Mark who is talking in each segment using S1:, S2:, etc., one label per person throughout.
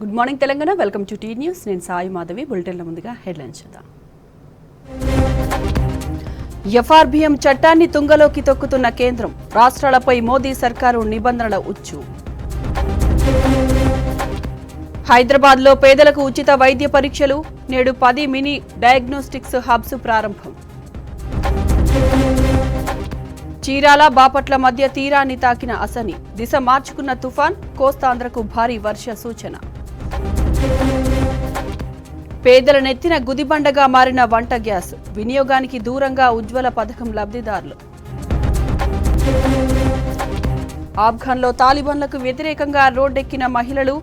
S1: Good morning Telangana. Welcome to T news. నేను సాయి మాధవి. బులెటిన్ల ముందుగా headlines చూద్దాం. ఎఫ్ఆర్బిఎం చట్టాన్ని తుంగలోకి తొక్కుతున్న కేంద్రం, రాష్ట్రాలపై మోదీ సర్కారు నిబంధనల ఉచ్చు. హైదరాబాద్లో పేదలకు ఉచిత వైద్య పరీక్షలు, నేడు 10 మినీ డయాగ్నోస్టిక్స్ హబ్స్ ప్రారంభం. చీరాల బాపట్ల మధ్య తీరాన్ని తాకిన అసని, దిశ మార్చుకున్న తుఫాన్, కోస్తాంధ్రకు భారీ వర్ష సూచన. పేదల నెత్తిన గుదిబండగా మారిన వంట గ్యాస్, వినియోగానికి దూరంగా ఉజ్వల పథకం లబ్ధిదారులు. ఆఫ్ఘన్లో తాలిబాన్లకు వ్యతిరేకంగా రోడ్డెక్కిన మహిళలు,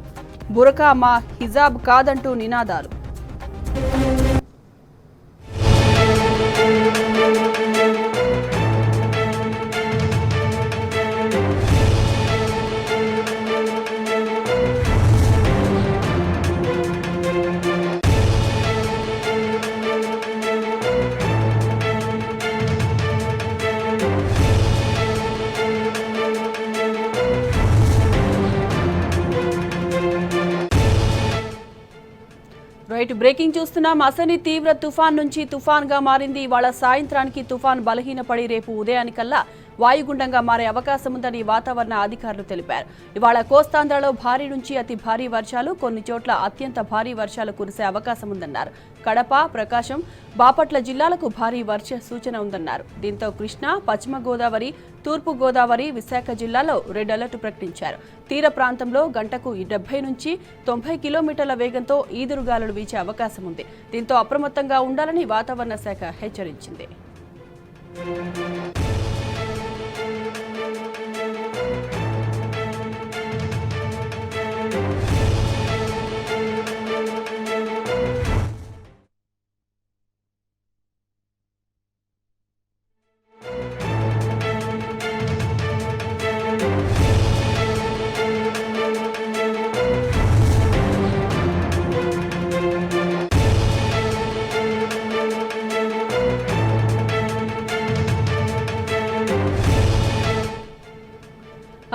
S1: బురకా మా హిజాబ్ కాదంటూ నినాదాలు. బ్రేకింగ్ చూస్తున్నాం. అసని తీవ్ర తుఫాన్ నుంచి తుఫాన్గా మారింది. ఇవాళ సాయంత్రానికి తుఫాన్ బలహీనపడి రేపు ఉదయానికల్లా వాయుగుండంగా మారే అవకాశం ఉందని వాతావరణ అధికారులు తెలిపారు. ఇవాళ కోస్తాంధ్రలో భారీ నుంచి అతి భారీ వర్షాలు, కొన్ని చోట్ల అత్యంత భారీ వర్షాలు కురిసే అవకాశం ఉందన్నారు. కడప, ప్రకాశం, బాపట్ల జిల్లాలకు భారీ వర్ష సూచన ఉందన్నారు. దీంతో కృష్ణా, పశ్చిమ గోదావరి, తూర్పు గోదావరి, విశాఖ జిల్లాలో రెడ్ అలర్ట్ ప్రకటించారు. తీర ప్రాంతంలో గంటకు 70 నుంచి 90 కిలోమీటర్ల వేగంతో ఈదురుగాలులు వీచే అవకాశం ఉంది. దీంతో అప్రమత్తంగా ఉండాలని వాతావరణ శాఖ హెచ్చరించింది.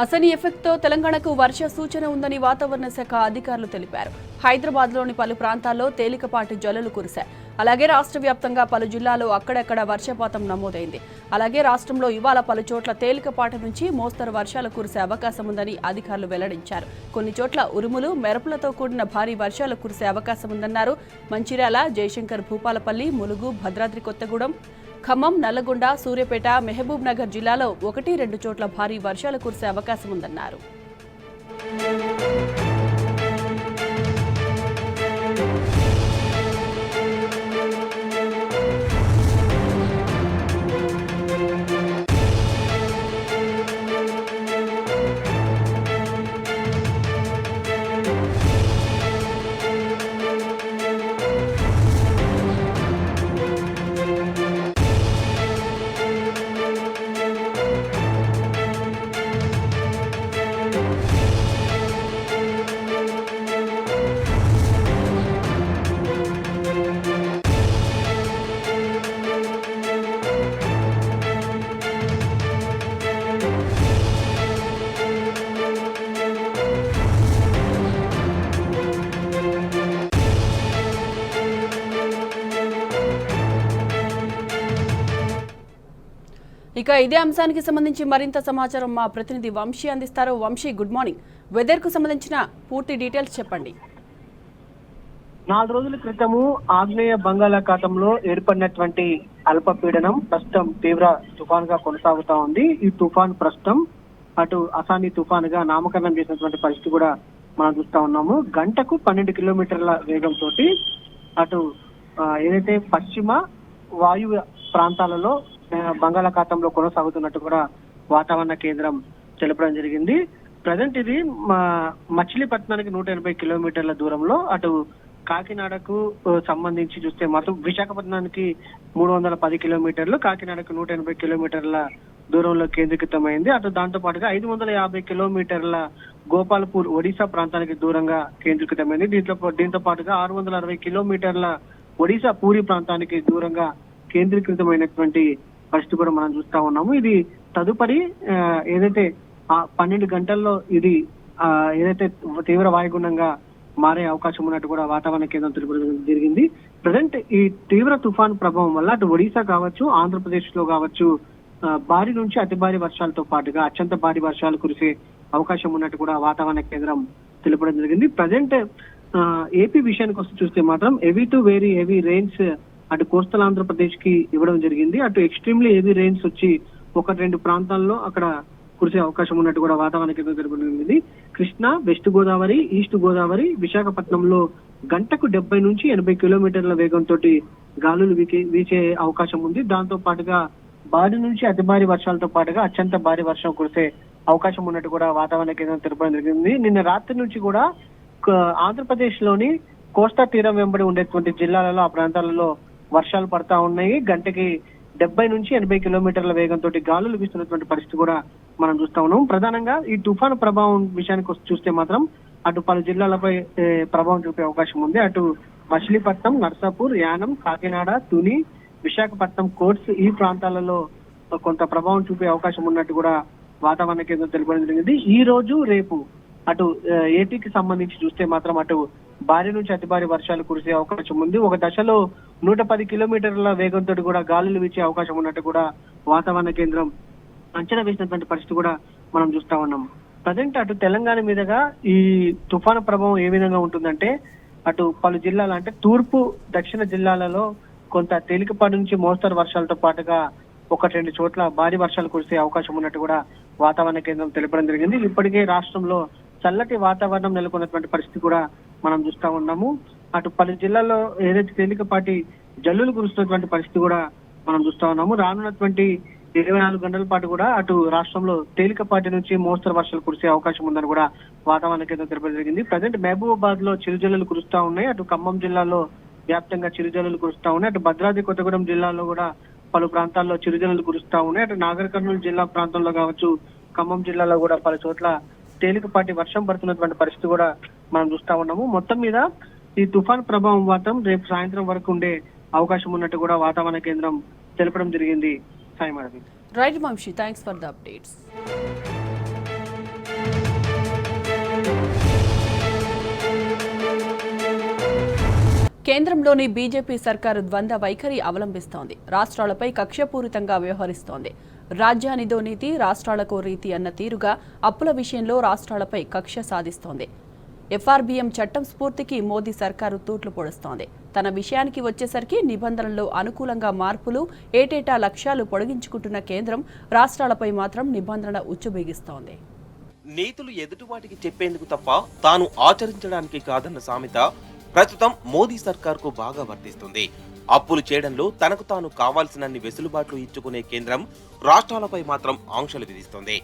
S1: అసని ఎఫెక్ట్తో తెలంగాణకు వర్ష సూచన ఉందని వాతావరణ శాఖ అధికారులు తెలిపారు. హైదరాబాద్లోని పలు ప్రాంతాల్లో తేలికపాటి జల్లులు కురిశాయి. అలాగే రాష్ట్ర వ్యాప్తంగా పలు జిల్లాల్లో అక్కడక్కడ వర్షపాతం నమోదైంది. అలాగే రాష్ట్రంలో ఇవాళ పలు చోట్ల తేలికపాటి నుంచి మోస్తరు వర్షాలు కురిసే అవకాశం ఉందని అధికారులు వెల్లడించారు. కొన్ని చోట్ల ఉరుములు, మెరుపులతో కూడిన భారీ వర్షాలు కురిసే అవకాశం ఉందన్నారు. మంచిర్యాల, జయశంకర్ భూపాలపల్లి, ములుగు, భద్రాద్రి కొత్తగూడెం, ఖమ్మం, నల్లగొండ, సూర్యాపేట, మహబూబ్ నగర్ జిల్లాలో 1-2 చోట్ల భారీ వర్షాలు కురిసే అవకాశం ఉందన్నారు. ఇక ఇదే అంశానికి సంబంధించి మరింత సమాచారం మా ప్రతినిధి వంశీ అందిస్తారు. Vamsi, good morning. వెదర్ కు సంబంధించిన పూర్తి డీటెయిల్స్ చెప్పండి.
S2: 4 రోజుల క్రితము ఆగ్నేయ బంగాళాఖాతంలో ఏర్పడినటువంటి అల్పపీడనం ప్రస్తుతం తీవ్ర తుఫాన్ గా కొనసాగుతా ఉంది. ఈ తుఫాన్ ప్రస్తుతం అటు అసాని తుఫాన్ గా నామకరణం చేసినటువంటి పరిస్థితి కూడా మనం చూస్తా ఉన్నాము. గంటకు 12 కిలోమీటర్ల వేగంతో అటు ఏదైతే పశ్చిమ వాయువ్య ప్రాంతాలలో బంగాళాఖాతంలో కొనసాగుతున్నట్టు కూడా వాతావరణ కేంద్రం తెలపడం జరిగింది. ప్రజెంట్ ఇది మచిలీపట్నానికి 180 కిలోమీటర్ల దూరంలో, అటు కాకినాడకు సంబంధించి చూస్తే మాత్రం విశాఖపట్నానికి 310 కిలోమీటర్లు, కాకినాడకు 180 కిలోమీటర్ల దూరంలో కేంద్రీకృతమైంది. అటు దాంతో పాటుగా 550 కిలోమీటర్ల గోపాల్పూర్ ఒడిశా ప్రాంతానికి దూరంగా కేంద్రీకృతమైంది. దీంతో పాటుగా 660 కిలోమీటర్ల ఒడిశా పూరి ప్రాంతానికి దూరంగా కేంద్రీకృతమైనటువంటి పరిస్థితి కూడా మనం చూస్తా ఉన్నాము. ఇది తదుపరి ఏదైతే 12 గంటల్లో ఇది ఏదైతే తీవ్ర వాయుగుండంగా మారే అవకాశం ఉన్నట్టు కూడా వాతావరణ కేంద్రం తెలుపడం జరిగింది. ప్రజెంట్ ఈ తీవ్ర తుఫాన్ ప్రభావం వల్ల అటు ఒడిశా కావచ్చు, ఆంధ్రప్రదేశ్ లో కావచ్చు భారీ నుంచి అతి భారీ వర్షాలతో పాటుగా అత్యంత భారీ వర్షాలు కురిసే అవకాశం ఉన్నట్టు కూడా వాతావరణ కేంద్రం తెలుపడం జరిగింది. ప్రజెంట్ ఏపీ విషయానికి వస్తే చూస్తే మాత్రం heavy to very heavy rains అటు కోస్టల్ ఆంధ్రప్రదేశ్ కి ఇవ్వడం జరిగింది. అటు ఎక్స్ట్రీమ్లీ హెవీ రెయిన్స్ వచ్చి 1-2 ప్రాంతాల్లో అక్కడ కురిసే అవకాశం ఉన్నట్టు కూడా వాతావరణ కేంద్రం తెలుపడం జరిగింది. కృష్ణా, వెస్ట్ గోదావరి, ఈస్ట్ గోదావరి, విశాఖపట్నంలో గంటకు 70 నుంచి 80 కిలోమీటర్ల వేగంతో గాలులు వీచే అవకాశం ఉంది. దాంతో పాటుగా భారీ నుంచి అతి భారీ వర్షాలతో పాటుగా అత్యంత భారీ వర్షం కురిసే అవకాశం ఉన్నట్టు కూడా వాతావరణ కేంద్రం తెలుపడం జరిగింది. నిన్న రాత్రి నుంచి కూడా ఆంధ్రప్రదేశ్ లోని కోస్తా తీరం వెంబడి ఉండేటువంటి జిల్లాలలో ఆ ప్రాంతాలలో వర్షాలు పడతా ఉన్నాయి. గంటకి 70 నుంచి 80 కిలోమీటర్ల వేగంతో గాలులు వీస్తున్నటువంటి పరిస్థితి కూడా మనం చూస్తా ఉన్నాం. ప్రధానంగా ఈ తుఫాను ప్రభావం విషయానికి చూస్తే మాత్రం అటు పలు జిల్లాలపై ప్రభావం చూపే అవకాశం ఉంది. అటు మచిలీపట్నం, నర్సాపూర్, యానం, కాకినాడ, తుని, విశాఖపట్నం, కోట్స్ ఈ ప్రాంతాలలో కొంత ప్రభావం చూపే అవకాశం ఉన్నట్టు కూడా వాతావరణ కేంద్రం తెలుపడం జరిగింది. ఈ రోజు రేపు అటు ఏపీకి సంబంధించి చూస్తే మాత్రం అటు భారీ నుంచి అతి భారీ వర్షాలు కురిసే అవకాశం ఉంది. ఒక దశలో 110 కిలోమీటర్ల వేగంతో కూడా గాలులు వీచే అవకాశం ఉన్నట్టు కూడా వాతావరణ కేంద్రం అంచనా వేసినటువంటి పరిస్థితి కూడా మనం చూస్తా ఉన్నాం. ప్రజెంట్ అటు తెలంగాణ మీదుగా ఈ తుఫాను ప్రభావం ఏ విధంగా ఉంటుందంటే అటు పలు జిల్లాలు అంటే తూర్పు, దక్షిణ జిల్లాలలో కొంత తేలికపాటి నుంచి మోస్తరు వర్షాలతో పాటుగా 1-2 చోట్ల భారీ వర్షాలు కురిసే అవకాశం ఉన్నట్టు కూడా వాతావరణ కేంద్రం తెలపడం జరిగింది. ఇప్పటికే రాష్ట్రంలో చల్లటి వాతావరణం నెలకొన్నటువంటి పరిస్థితి కూడా మనం చూస్తా ఉన్నాము. అటు పలు జిల్లాల్లో ఏదైతే తేలికపాటి జల్లులు కురుస్తున్నటువంటి పరిస్థితి కూడా మనం చూస్తా ఉన్నాము. రానున్నటువంటి 24 గంటల పాటు కూడా అటు రాష్ట్రంలో తేలికపాటి నుంచి మోస్తరు వర్షాలు కురిసే అవకాశం ఉందని కూడా వాతావరణ కేంద్రం తెలపడం జరిగింది. ప్రజెంట్ మహబూబాబాద్ లో చిరుజల్లులు కురుస్తా ఉన్నాయి. అటు ఖమ్మం జిల్లాలో వ్యాప్తంగా చిరుజల్లులు కురుస్తా ఉన్నాయి. అటు భద్రాద్రి కొత్తగూడెం జిల్లాలో కూడా పలు ప్రాంతాల్లో చిరుజల్లులు కురుస్తా ఉన్నాయి. అటు నాగర్ కర్నూలు జిల్లా ప్రాంతంలో కావచ్చు, ఖమ్మం జిల్లాలో కూడా పలు చోట్ల తేలికపాటి వర్షం పడుతున్నటువంటి పరిస్థితి కూడా మనం చూస్తా ఉన్నాము. మొత్తం మీద ఈ తుఫాన్ ప్రభావం మాత్రం రేపు సాయంత్రం వరకు ఉండే అవకాశం ఉన్నట్టు కూడా వాతావరణ కేంద్రం తెలపడం జరిగింది. Sai madam.
S1: Right Vamshi, thanks for the updates. కేంద్రంలోని బీజేపీ సర్కారు ద్వంద్వ వైఖరి అవలంబిస్తోంది. రాష్ట్రాలపై కక్షపూరితంగా వ్యవహరిస్తోంది. రాజ్యానిదో నీతి, రాష్ట్రాలకో రీతి అన్న తీరుగా అప్పుల విషయంలో రాష్ట్రాలపై కక్ష సాధిస్తోంది. ఎఫ్ఆర్బీఎం చట్టం స్ఫూర్తికి మోదీ సర్కారు తూట్లు పొడుస్తోంది. తన విషయానికి వచ్చేసరికి నిబంధనల్లో అనుకూలంగా మార్పులు, ఏటేటా లక్ష్యాలు పొడిగించుకుంటున్న కేంద్రం రాష్ట్రాలపై మాత్రం నిబంధనల ఉచ్చుబిగిస్తోంది.
S3: నీతులు ఎదుటివాటికి చెప్పేందుకు తప్ప తాను ఆచరించడానికి కాదన్న సామెత ప్రస్తుతం మోదీ సర్కార్కు బాగా వర్తిస్తుంది. అప్పులు చేయడంలో తనకు తాను కావాల్సినన్ని వెసులుబాట్లు ఇచ్చుకునే కేంద్రం రాష్ట్రాలపై మాత్రం ఆంక్షలు విధిస్తోంది.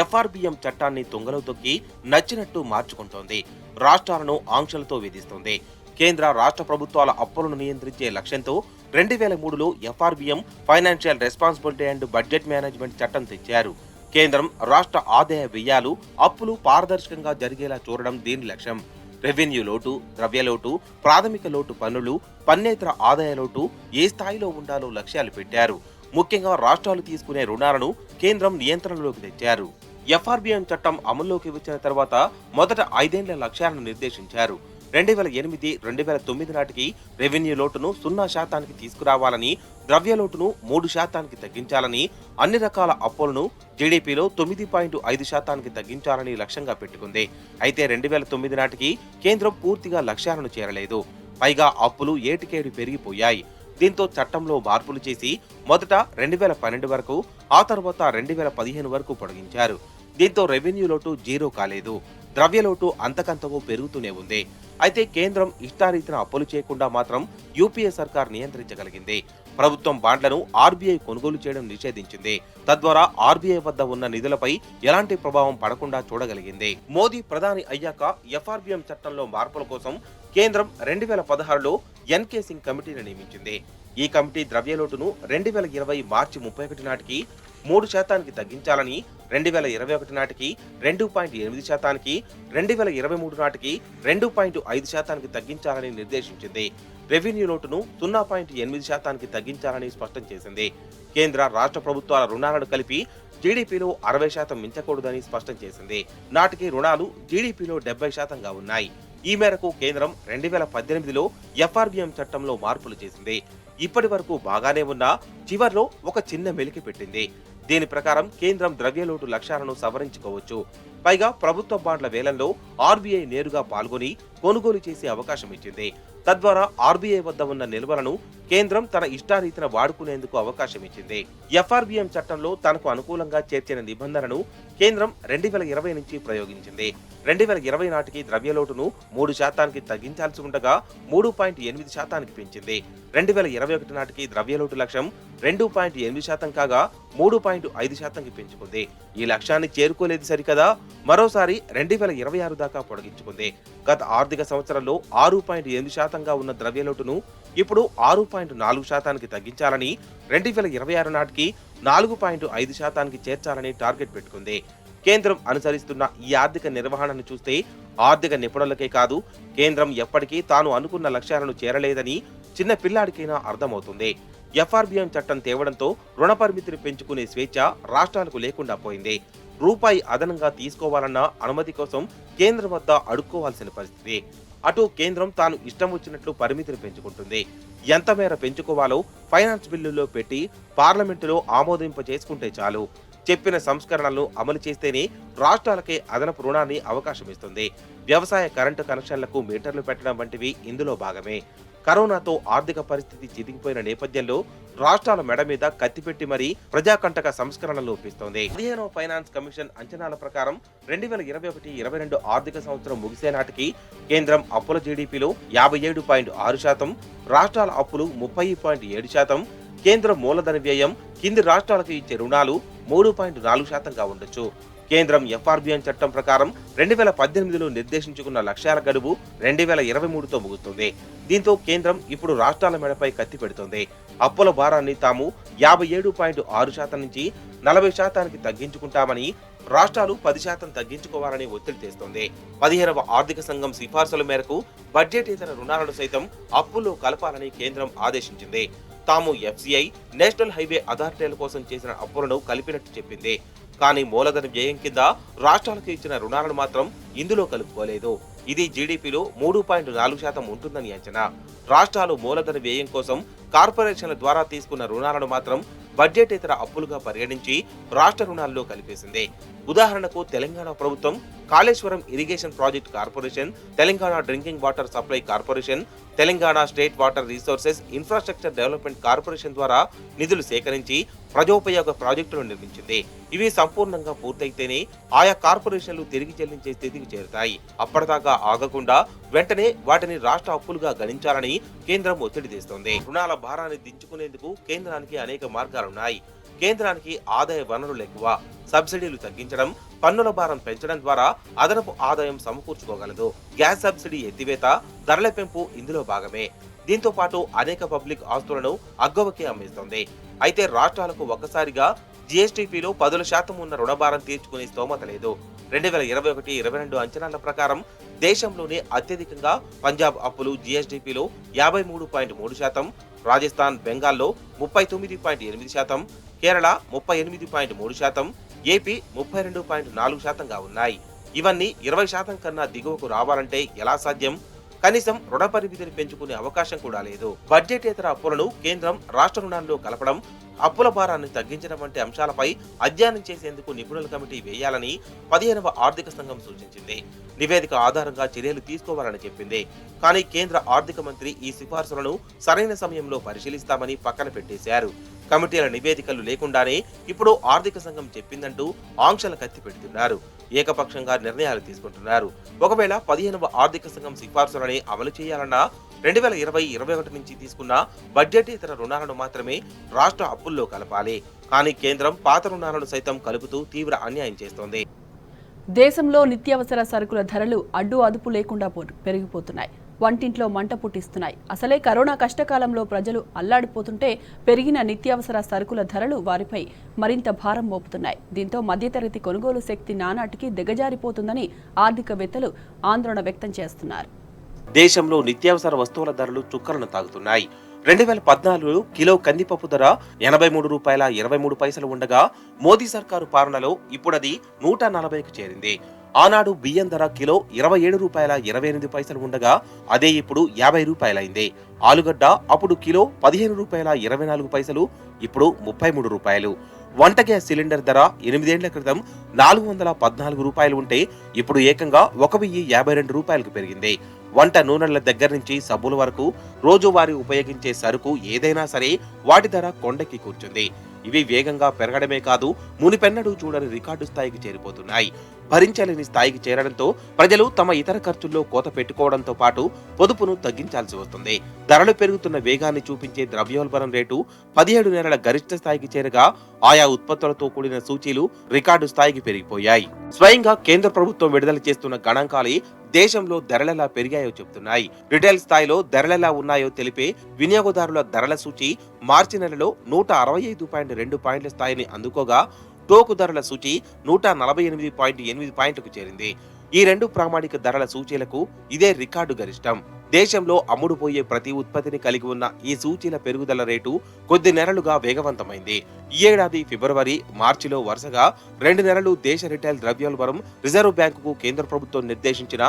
S3: ఎఫ్ఆర్బీఎం చట్టాన్ని తుంగలో తొక్కి నచ్చినట్టు మార్చుకుంటోంది. రాష్ట్రాలను ఆంక్షలతో విధిస్తోంది. కేంద్ర రాష్ట్ర ప్రభుత్వాల అప్పులను నియంత్రించే లక్ష్యంతో 2003లో FRBM financial responsibility and budget management చట్టం తెచ్చారు. కేంద్రం రాష్ట్ర ఆదాయ వ్యయాలు, అప్పులు పారదర్శకంగా జరిగేలా చూడడం దీని లక్ష్యం. రెవెన్యూ లోటు, ద్రవ్యలోటు, ప్రాథమిక లోటు పన్నులు, పన్నేతర ఆదాయ లోటు ఏ స్థాయిలో ఉండాలో లక్ష్యాలు పెట్టారు. ముఖ్యంగా రాష్ట్రాలు తీసుకునే రుణాలను కేంద్రం నియంత్రణలోకి తెచ్చారు. ఎఫ్ఆర్బీఎం చట్టం అమల్లోకి వచ్చిన తర్వాత మొదట 5 ఏళ్ల లక్ష్యాలను నిర్దేశించారు. 2008, 2009 నాటికి రెవెన్యూ లోటును 0% తీసుకురావాలని, ద్రవ్యలోటును 3% తగ్గించాలని, అన్ని రకాల అప్పులను జీడీపీలో 9.5% తగ్గించాలని లక్ష్యంగా పెట్టుకుంది. అయితే 2009 నాటికి కేంద్రం పూర్తిగా లక్ష్యాలను చేరలేదు. పైగా అప్పులు ఏటికేడు పెరిగిపోయాయి. దీంతో చట్టంలో మార్పులు చేసి మొదట 2012 వరకు, ఆ తర్వాత 2015 వరకు పొడిగించారు. దీంతో రెవెన్యూ లోటు జీరో కాలేదు. ద్రవ్యలోటు అంతకంతకు పెరుగుతూనే ఉంది. అయితే కేంద్రం ఇష్టారీతిన అప్పులు చేయకుండా మాత్రం యూపీఏ సర్కార్ నియంత్రించగలిగింది. ప్రభుత్వం బాండ్లను ఆర్బీఐ కొనుగోలు చేయడం నిషేధించింది. తద్వారా ఆర్బీఐ వద్ద ఉన్న నిధులపై ఎలాంటి ప్రభావం పడకుండా చూడగలిగింది. మోదీ ప్రధాని అయ్యాక ఎఫ్ఆర్బీఎం చట్టంలో మార్పుల కోసం కేంద్రం 2016లో ఎన్కే సింగ్ కమిటీని నియమించింది. ఈ కమిటీ ద్రవ్యలోటును 2020 మార్చి 31 నాటికి 3% తగ్గించాలని, 2021 నాటికి 2.8%, 2023 నాటికి 2.5% తగ్గించాలని నిర్దేశించింది. రెవెన్యూ లోటును 0.8% తగ్గించాలని స్పష్టం చేసింది. కేంద్ర రాష్ట్ర ప్రభుత్వాల రుణాలను కలిపి జీడీపీలో 60% మించకూడదని స్పష్టం చేసింది. నాటికి రుణాలు జీడీపీలో 70%గా ఉన్నాయి. ఈ మేరకు కేంద్రం 2018లో ఎఫ్ఆర్బిఎం చట్టంలో మార్పులు చేసింది. ఇప్పటి వరకు బాగానే ఉన్నా చివర్లో ఒక చిన్న మెలికి పెట్టింది. దీని ప్రకారం కేంద్రం ద్రవ్యలోటు లక్ష్యాలను సవరించుకోవచ్చు. పైగా ప్రభుత్వ బాండ్ల వేలంలో ఆర్బీఐ నేరుగా పాల్గొని కొనుగోలు చేసే అవకాశం ఇచ్చింది. తద్వారా ఆర్బీఐ వద్ద ఉన్న నిల్వలను కేంద్రం తన ఇష్టారీతిన వాడుకునేందుకు అవకాశం ఇచ్చింది. ఎఫ్ఆర్బిఎం చట్టంలో తనకు అనుకూలంగా చేర్చిన నిబంధనను కేంద్రం 2020 నుంచి ప్రయోగించింది. 2020 నాటికి ద్రవ్యలోటును 3% తగ్గించాల్సి ఉండగా 3.8% పెంచింది. 2021 నాటికి ద్రవ్యలోటు లక్ష్యం 2.8% కాగా 3.5% పెంచుకుంది. ఈ లక్ష్యాన్ని చేరుకోలేదు సరికదా, మరోసారి 2026 దాకా పొడిగించుకుంది. గత ఆర్థిక సంవత్సరంలో 6.8%గా ఉన్న ద్రవ్యలోటును ఇప్పుడు 6.4%కి తగ్గించాలని, 2026 నాటికి 4.5%కి చేర్చాలని టార్గెట్ పెట్టుకుంది. కేంద్రం అనుసరిస్తున్న ఈ ఆర్థిక నిర్వహణను చూస్తే ఆర్థిక నిపుణులకే కాదు, కేంద్రం ఎప్పటికీ తాను అనుకున్న లక్ష్యాలను చేరలేదని చిన్న పిల్లాడికైనా అర్థమవుతుంది. ఎఫ్ఆర్బిఎం చట్టం తేవడంతో రుణ పరిమితిని పెంచుకునే స్వేచ్ఛ రాష్ట్రాలకు లేకుండా పోయింది. రూపాయి అదనంగా తీసుకోవాలన్న అనుమతి కోసం కేంద్రం వద్ద అడుక్కోవాల్సిన పరిస్థితి. అటు కేంద్రం తాను ఇష్టం వచ్చినట్లు పరిమితిని పెంచుకుంటుంది. ఎంత మేర పెంచుకోవాలో ఫైనాన్స్ బిల్లుల్లో పెట్టి పార్లమెంటులో ఆమోదింప చేసుకుంటే చాలు. చెప్పిన సంస్కరణలను అమలు చేస్తేనే రాష్ట్రాలకే అదనపు రుణాన్ని అవకాశం ఇస్తుంది. వ్యవసాయ కరెంటు కనెక్షన్లకు మీటర్లు పెట్టడం వంటివి ఇందులో భాగమే. కరోనాతో ఆర్థిక పరిస్థితి చితికిపోయిన నేపథ్యంలో రాష్ట్రాల మెడ మీద కత్తిపెట్టి మరీ ప్రజాకంటక సంస్కరణలు ఒప్పిస్తోంది. 15వ ఫైనాన్స్ కమిషన్ అంచనాల ప్రకారం 2021-22 ఆర్థిక సంవత్సరం ముగిసే నాటికి కేంద్రం అప్పుల జీడీపీలో 57.6%, రాష్ట్రాల అప్పులు 30.7%, కేంద్ర మూలధన వ్యయం కింది రాష్ట్రాలకు ఇచ్చే రుణాలు 3.4%గా ఉండొచ్చు. కేంద్రం ఎఫ్ఆర్బిఎం చట్టం ప్రకారం 2018లో నిర్దేశించుకున్న లక్ష్యాల గడువు 2023తో ముగుస్తుంది. దీంతో కేంద్రం ఇప్పుడు రాష్ట్రాల మెడపై కత్తి పెడుతోంది. అప్పుల భారాన్ని తాము 57.6% నుంచి 40%కి తగ్గించుకుంటామని, రాష్ట్రాలు 10% తగ్గించుకోవాలని ఒత్తిడి తెస్తోంది. 15వ ఆర్థిక సంఘం సిఫార్సుల మేరకు బడ్జెట్ ఇతర రుణాలను సైతం అప్పుల్లో కలపాలని కేంద్రం ఆదేశించింది. తాము ఎఫ్సిఐ, నేషనల్ హైవే అథారిటీల కోసం చేసిన అప్పులను కలిపినట్టు చెప్పింది. కానీ మూలధన వ్యయం కింద రాష్ట్రాలకు ఇచ్చిన రుణాలను మాత్రం ఇందులో కలుపుకోలేదు. ఇది జీడీపీలో 3.4% ఉంటుందని అంచనా. రాష్ట్రాలు మూలధన వ్యయం కోసం కార్పొరేషన్ల ద్వారా తీసుకున్న రుణాలను మాత్రం బడ్జెట్ ఇతర అప్పులుగా పరిగణించి రాష్ట్ర రుణాల్లో కలిపేసింది. ఉదాహరణకు తెలంగాణ ప్రభుత్వం Kaleshwaram irrigation project corporation, Telangana drinking water supply corporation, Telangana state water resources infrastructure development corporation ద్వారా నిధులు సేకరించి ప్రజోపయోగ ప్రాజెక్టులు నిర్మించింది. ఇవి సంపూర్ణంగా పూర్తయితేనే ఆయా కార్పొరేషన్లు తిరిగి చెల్లించే స్థితికి చేరుతాయి. అప్పటిదాకా ఆగకుండా వెంటనే వాటిని రాష్ట్ర అప్పులుగా గణించాలని కేంద్రం ఒత్తిడి తెస్తోంది. రుణాల భారాన్ని దించుకునేందుకు కేంద్రానికి అనేక మార్గాలున్నాయి. కేంద్రానికి ఆదాయ వనరులు ఎక్కువ, సబ్సిడీలు తగ్గించడం, పన్నుల భారం పెంచడం ద్వారా అదనపు ఆదాయం సమకూర్చుకోగలదు. గ్యాస్ సబ్సిడీ ఎత్తివేత, ధరల పెంపు ఇందులో భాగమే. దీంతో పాటు అనేక పబ్లిక్ ఆస్తులను అగ్గవకే అమ్మేస్తోంది. అయితే రాష్ట్రాలకు ఒక్కసారిగా జీఎస్టీపీలో 10% ఉన్న రుణభారం తీర్చుకునే స్తోమత లేదు. 2021-22 అంచనాల ప్రకారం దేశంలోనే అత్యధికంగా పంజాబ్ అప్పులు జీఎస్టీపీలో 53.3%, రాజస్థాన్, బెంగాల్లో 39.8%, కేరళ 38.3%, ఏపీ 32.4%గా ఉన్నాయి. ఇవన్నీ 20% కన్నా దిగువకు రావాలంటే ఎలా సాధ్యం? కనీసం రుణ పరిమితిని పెంచుకునే అవకాశం కూడా లేదు. బడ్జెటేతర అప్పులను కేంద్రం రాష్ట్ర రుణాల్లో కలపడం, అప్పుల భారాన్ని తగ్గించడం వంటి అంశాలపై అధ్యయనం చేసేందుకు నిపుణుల కమిటీ వేయాలని 15వ ఆర్థిక సంఘం సూచించింది. నివేదిక ఆధారంగా చర్యలు తీసుకోవాలని చెప్పింది. కానీ కేంద్ర ఆర్థిక మంత్రి ఈ సిఫార్సులను సరైన సమయంలో పరిశీలిస్తామని పక్కన పెట్టేశారు. కమిటీల నివేదికలు లేకుండానే ఇప్పుడు ఆర్థిక సంఘం చెప్పిందంటూ ఆంక్షల కత్తి పెడుతున్నారు. ఏకపక్షంగా నిర్ణయాలు తీసుకుంటున్నారు. ఒకవేళ 15వ ఆర్థిక సంఘం సిఫార్సులనే అమలు చేయాలన్నా 2020-21 నుంచి తీసుకున్న బడ్జెట్ ఇతర రుణాలను మాత్రమే రాష్ట్ర అప్పుల్లో కలపాలి. కానీ కేంద్రం పాత రుణాలను సైతం కలుపుతూ తీవ్ర అన్యాయం చేస్తోంది.
S1: దేశంలో నిత్యావసర సరుకుల ధరలు అడ్డు అదుపు లేకుండా పెరిగిపోతున్నాయి. వంటింట్లో మంట పుట్టిస్తున్నాయి. అసలే కరోనా కష్టకాలంలో ప్రజలు అల్లాడిపోతుంటే పెరిగిన నిత్యావసర సరుకుల ధరలు వారిపై మరింత భారం మోపుతున్నాయి. దీంతో మధ్యతరగతి కొనుగోలు శక్తి నానాటికి దిగజారిపోతుందని ఆర్థికవేత్తలు ఆందోళన వ్యక్తం చేస్తున్నారు.
S3: దేశంలో నిత్యావసర వస్తువుల ధరలు చుక్కలను తాగుతున్నాయి. 2014లో కిలో కందిపప్పు ధర ₹83.23 ఉండగా మోదీ సర్కారు పాలనలో ఇప్పుడది 140కు చేరింది. ఆనాడు బియ్యం ధర కిలో 27 రూపాయల 28 పైసలు ఉండగా అదే ఇప్పుడు 50 రూపాయలైంది. ఆలుగడ్డ అప్పుడు కిలో 15 రూపాయల 24 పైసలు, ఇప్పుడు 33 రూపాయలు. వంట గ్యాస్ సిలిండర్ ధర 8 ఏళ్ల క్రితం 414 రూపాయలు ఉంటే ఇప్పుడు ఏకంగా 1052 రూపాయలకు పెరిగింది. వంట నూనెల దగ్గర నుంచి సబ్బుల వరకు రోజువారీ ఉపయోగించే సరుకు ఏదైనా సరే వాటి ధర కొండెక్కి కూర్చుంది. ఇవి వేగంగా పెరగడమే కాదు, మునిపెన్నడూ చూడని రికార్డు స్థాయికి చేరిపోతున్నాయి. భరించలేని స్థాయికి చేరడంతో ప్రజలు తమ ఇతర ఖర్చుల్లో కోత పెట్టుకోవడంతో పాటు పొదుపును తగ్గించాల్సి వస్తుంది. ధరలు పెరుగుతున్న వేగాన్ని చూపించే ద్రవ్యోల్బణం రేటు 17 నెలల గరిష్ట స్థాయికి చేరగా ఆయా ఉత్పత్తులతో కూడిన సూచీలు రికార్డు స్థాయికి పెరిగిపోయాయి. స్వయంగా కేంద్ర ప్రభుత్వం విడుదల చేస్తున్న గణాంకాలే దేశంలో ధరలెలా పెరిగాయో చెబుతున్నాయి. రిటైల్ స్థాయిలో ధరలెలా ఉన్నాయో తెలిపే వినియోగదారుల ధరల సూచి మార్చి నెలలో 165.2 పాయింట్ల స్థాయిని అందుకోగా టోకు ధరల సూచి 148.8 పాయింట్లకు చేరింది. ఈ రెండు ప్రామాణిక ధరల సూచీలకు ఇదే రికార్డు గరిష్టం. దేశంలో అమ్ముడుపోయే ప్రతి ఉత్పత్తిని కలిగి ఉన్న ఈ సూచీల పెరుగుదల రేటు కొద్ది నెలలుగా వేగవంతమైంది. ఈ ఏడాది ఫిబ్రవరి, మార్చిలో వరుసగా 2 నెలలు దేశ రిటైల్ ద్రవ్యోల్బణం రిజర్వ్ బ్యాంకుకు కేంద్ర ప్రభుత్వం నిర్దేశించిన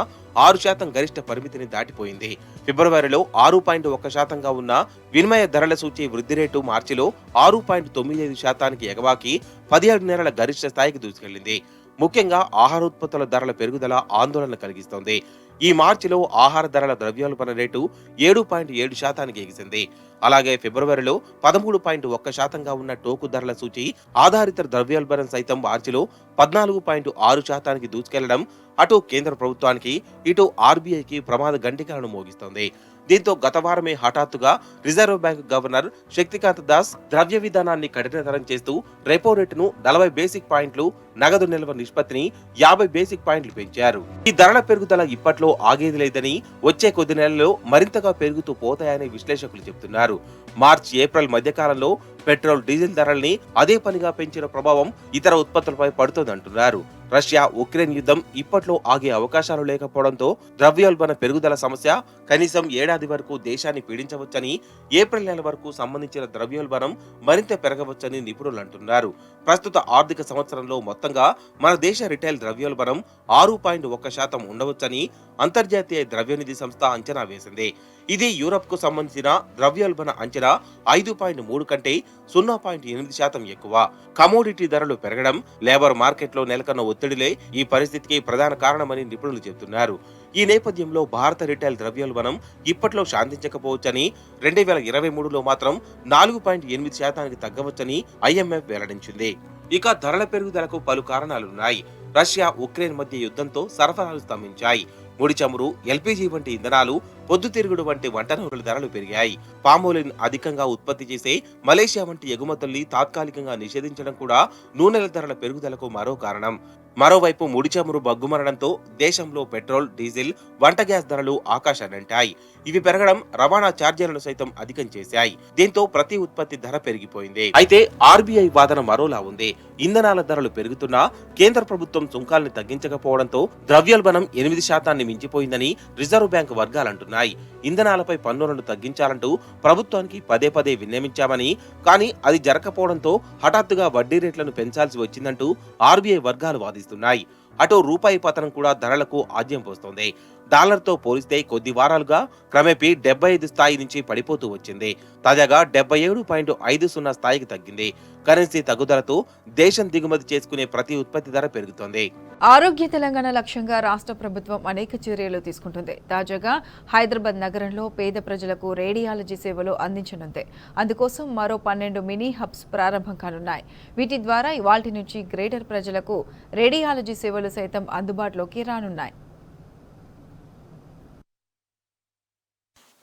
S3: 6% గరిష్ట పరిమితిని దాటిపోయింది. ఫిబ్రవరిలో 6.1%గా ఉన్న వినిమయ ధరల సూచీ వృద్ధి రేటు మార్చిలో 6.95%కి ఎగబాకి 17 నెలల గరిష్ట స్థాయికి దూసుకెళ్లింది. ముఖ్యంగా ఆహారోత్పత్తుల ధరల పెరుగుదల ఆందోళన కలిగిస్తోంది. ఈ మార్చిలో ఆహార ధరల ద్రవ్యోల్బణ రేటు 7.7%కి ఎగిసింది. అలాగే ఫిబ్రవరిలో 13.1%గా ఉన్న టోకు ధరల సూచి ఆధారిత ద్రవ్యోల్బణం సైతం మార్చిలో 14.6%కి దూసుకెళ్లడం అటు కేంద్ర ప్రభుత్వానికి, ఇటు ఆర్బీఐకి ప్రమాద గంటికలను మోగిస్తోంది. దీంతో గత వారమే హఠాత్తుగా reserve bank governor Shaktikanta Das ద్రవ్య విధానాన్ని కఠినతరం చేస్తూ రెపో రేటును 40 బేసిక్ పాయింట్లు, నగదు నిల్వ నిష్పత్తిని 50 బేసిక్ పాయింట్లు పెంచారు. ఈ ధరల పెరుగుదల ఇప్పట్లో ఆగేది లేదని, వచ్చే కొద్ది నెలల్లో మరింతగా పెరుగుతూ పోతాయని విశ్లేషకులు చెబుతున్నారు. మార్చి, ఏప్రిల్ మధ్యకాలంలో పెట్రోల్, డీజిల్ ధరల్ని అదే పనిగా పెంచిన ప్రభావం ఇతర ఉత్పత్తులపై పడుతోందంటున్నారు. రష్యా ఉక్రెయిన్ యుద్ధం ఇప్పట్లో ఆగే అవకాశాలు లేకపోవడంతో ద్రవ్యోల్బణ పెరుగుదల సమస్య కనీసం ఏడాది వరకు దేశాన్ని పీడించవచ్చని, ఏప్రిల్ నెల వరకు సంబంధించిన ద్రవ్యోల్బణం మరింత పెరగవచ్చని నిపుణులు అంటున్నారు. ప్రస్తుత ఆర్థిక సంవత్సరంలో మొత్తంగా మన దేశ రిటైల్ ద్రవ్యోల్బణం 6.1% ఉండవచ్చని అంతర్జాతీయ ద్రవ్యనిధి సంస్థ అంచనా వేసింది. ఇది యూరప్ కు సంబంధించిన ద్రవ్యోల్బణ అంచనా 5.3 కంటే 0.8% ఎక్కువ. కమోడిటీ ధరలు పెరగడం, లేబర్ మార్కెట్లో నెలకొన్న ఒత్తిడిలే ఈ పరిస్థితికి ప్రధాన కారణమని నిపుణులు చెబుతున్నారు. ఈ నేపథ్యంలో భారత రిటైల్ ద్రవ్యోల్బణం ఇప్పట్లో శాంతించకపోవచ్చని, 2023లో మాత్రం 4.8%కి తగ్గవచ్చని ఐఎంఎఫ్ వెల్లడించింది. ఇక ధరల పెరుగుదలకు పలు కారణాలున్నాయి. రష్యా ఉక్రెయిన్ మధ్య యుద్ధంతో సరఫరాలు స్తంభించాయి. ముడి చమురు, ఎల్పీజీ వంటి ఇంధనాలు, పొద్దుతిరుగుడు వంటి వంట నూనెల ధరలు పెరిగాయి. పామోలిన్ అధికంగా ఉత్పత్తి చేసే మలేషియా వంటి ఎగుమతుల్ని తాత్కాలికంగా నిషేధించడం కూడా నూనెల ధరల పెరుగుదలకు మరో కారణం. మరోవైపు ముడి చమురు బగ్గుమనడంతో దేశంలో పెట్రోల్, డీజిల్, వంట గ్యాస్ ధరలు ఆకాశాన్నంటాయి. ఇవి పెరగడం రవాణా ఛార్జీలను సైతం అధికం చేశాయి. దీంతో ప్రతి ఉత్పత్తి ధర పెరిగిపోయింది. అయితే ఆర్బీఐ వాదన మరోలా ఉంది. ఇంధనాల ధరలు పెరుగుతున్నా కేంద్ర ప్రభుత్వం సుంకాల్ని తగ్గించకపోవడంతో ద్రవ్యోల్బణం 8% మించిపోయిందని రిజర్వ్ బ్యాంక్ వర్గాలంటున్నాయి. ఇంధనాలపై పన్నులను తగ్గించాలంటూ ప్రభుత్వానికి పదే పదే విన్నవించామని, కానీ అది జరగకపోవడంతో హఠాత్తుగా వడ్డీ రేట్లను పెంచాల్సి వచ్చిందంటూ ఆర్బీఐ వర్గాలు వాదిస్తున్నాయి. అటు రూపాయి పతనం కూడా ధరలకు ఆజ్యం పోస్తోంది. డాలర్తో పోలిస్తే కొద్ది వారాలుగా క్రమేపీ 75 స్థాయి నుంచి పడిపోతూ వచ్చింది. తాజాగా 77.50 స్థాయికి తగ్గింది. కరెన్సీ తగ్గుదలతో దేశం దిగుమతి చేసుకునే ప్రతి ఉత్పత్తి ధర పెరుగుతోంది.
S4: ఆరోగ్య తెలంగాణ లక్ష్యంగా రాష్ట్ర ప్రభుత్వం అనేక చర్యలు తీసుకుంటుంది. తాజాగా హైదరాబాద్ నగరంలో పేద ప్రజలకు రేడియాలజీ సేవలు అందించనుంది. అందుకోసం మరో 12 మినీ హబ్స్ ప్రారంభం కానున్నాయి. వీటి ద్వారా ఇవాల్టి నుంచి గ్రేటర్ ప్రజలకు రేడియాలజీ సేవలు సైతం అందుబాటులోకి రానున్నాయి.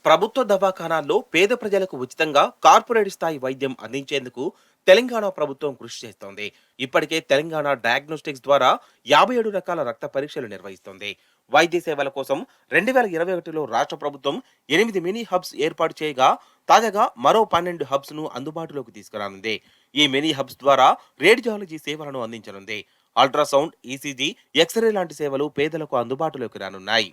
S3: ప్రభుత్వ దవాఖానాల్లో పేద ప్రజలకు ఉచితంగా కార్పొరేట్ స్థాయి వైద్యం అందించేందుకు తెలంగాణ ప్రభుత్వం కృషి చేస్తోంది. ఇప్పటికే తెలంగాణ డయాగ్నోస్టిక్స్ ద్వారా 57 రకాల రక్త పరీక్షలు నిర్వహిస్తోంది. వైద్య సేవల కోసం 2021లో రాష్ట్ర ప్రభుత్వం 8 మినీ హబ్స్ ఏర్పాటు చేయగా తాజాగా మరో 12 హబ్స్ ను అందుబాటులోకి తీసుకురానుంది. ఈ మినీ హబ్స్ ద్వారా రేడియాలజీ సేవలను అందించనుంది. అల్ట్రాసౌండ్, ఈసీజీ, ఎక్స్రే లాంటి సేవలు పేదలకు అందుబాటులోకి రానున్నాయి.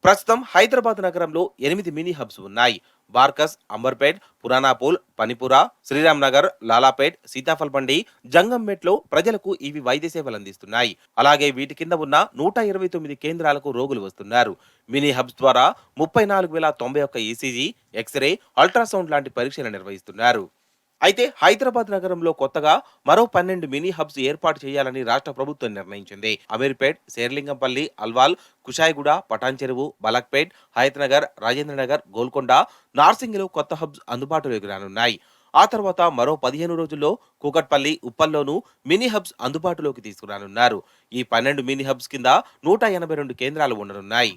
S3: ప్రస్తుతం హైదరాబాద్ నగరంలో 8 మినీ హబ్స్ ఉన్నాయి. బార్కస్, అంబర్పేట్, పురానాపూల్, పనిపుర, శ్రీరామ్ నగర్, లాలాపేట్, సీతాఫల్ బండి, జంగంపేట్లో ప్రజలకు ఇవి వైద్య సేవలు అందిస్తున్నాయి. అలాగే వీటి కింద ఉన్న 129 కేంద్రాలకు రోగులు వస్తున్నారు. మినీ హబ్స్ ద్వారా 34,091 ఈసీజీ, ఎక్స్రే, అల్ట్రాసౌండ్ లాంటి పరీక్షలు నిర్వహిస్తున్నారు. అయితే హైదరాబాద్ నగరంలో కొత్తగా మరో 12 మినీ హబ్స్ ఏర్పాటు చేయాలని రాష్ట్ర ప్రభుత్వం నిర్ణయించింది. అమీర్పేట్, శేర్లింగంపల్లి, అల్వాల్, కుషాయిగూడ, పటాన్ చెరువు, బలక్పేట్, హయత్నగర్, రాజేంద్రనగర్, గోల్కొండ, నార్సింగిలో కొత్త హబ్స్ అందుబాటులోకి రానున్నాయి. ఆ తర్వాత మరో 15 రోజుల్లో కూకట్పల్లి, ఉప్పల్లోనూ మినీ హబ్స్ అందుబాటులోకి తీసుకురానున్నారు. ఈ 12 మినీ హబ్స్ కింద 182 కేంద్రాలు ఉండనున్నాయి.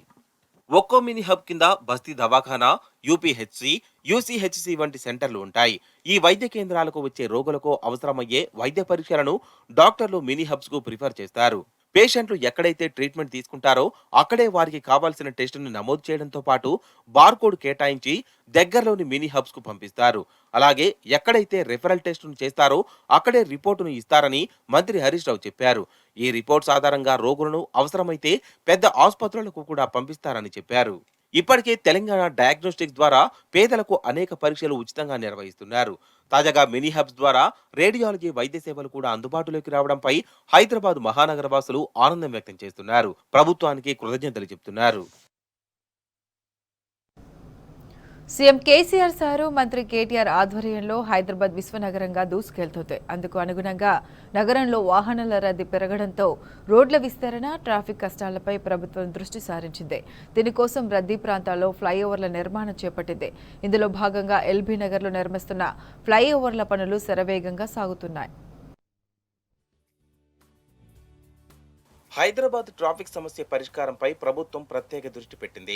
S3: ఒక్కో మినీ హబ్ కింద బస్తీ దవాఖానా, యూపీహెచ్సి, యూసీహెచ్సి వంటి సెంటర్లు ఉంటాయి. ఈ వైద్య కేంద్రాలకు వచ్చే రోగులకు అవసరమయ్యే వైద్య పరీక్షలను డాక్టర్లు మినీ హబ్స్ కు ప్రిఫర్ చేస్తారు. పేషెంట్లు ఎక్కడైతే ట్రీట్మెంట్ తీసుకుంటారో అక్కడే వారికి కావాల్సిన టెస్టును నమోదు చేయడంతో పాటు బార్కోడ్ కేటాయించి దగ్గరలోని మినీ హబ్స్ కు పంపిస్తారు. అలాగే ఎక్కడైతే రెఫరల్ టెస్టును చేస్తారో అక్కడే రిపోర్టును ఇస్తారని మంత్రి హరీష్ రావు చెప్పారు. ఈ రిపోర్ట్స్ ఆధారంగా రోగులను అవసరమైతే పెద్ద ఆసుపత్రులకు కూడా పంపిస్తారని చెప్పారు. ఇప్పటికే తెలంగాణ డయాగ్నోస్టిక్స్ ద్వారా పేదలకు అనేక పరీక్షలు ఉచితంగా నిర్వహిస్తున్నారు. తాజాగా మినీ హబ్స్ ద్వారా రేడియాలజీ వైద్య సేవలు కూడా అందుబాటులోకి రావడంపై హైదరాబాద్ మహానగర వాసులు ఆనందం వ్యక్తం చేస్తున్నారు. ప్రభుత్వానికి కృతజ్ఞతలు చెబుతున్నారు.
S4: సీఎం కేసీఆర్ సారు మంత్రి కేటీఆర్ ఆధ్వర్యంలో హైదరాబాద్ విశ్వనగరంగా దూసుకెళ్తుంది. అందుకు అనుగుణంగా నగరంలో వాహనాల రద్దీ పెరగడంతో రోడ్ల విస్తరణ, ట్రాఫిక్ కష్టాలపై ప్రభుత్వం దృష్టి సారించింది. దీనికోసం రద్దీ ప్రాంతాల్లో ఫ్లైఓవర్ల నిర్మాణం చేపట్టింది. ఇందులో భాగంగా ఎల్బీ నగర్లో నిర్మిస్తున్న ఫ్లైఓవర్ల పనులు శరవేగంగా సాగుతున్నాయి.
S3: హైదరాబాద్ ట్రాఫిక్ సమస్య పరిష్కారంపై ప్రభుత్వం ప్రత్యేక దృష్టి పెట్టింది.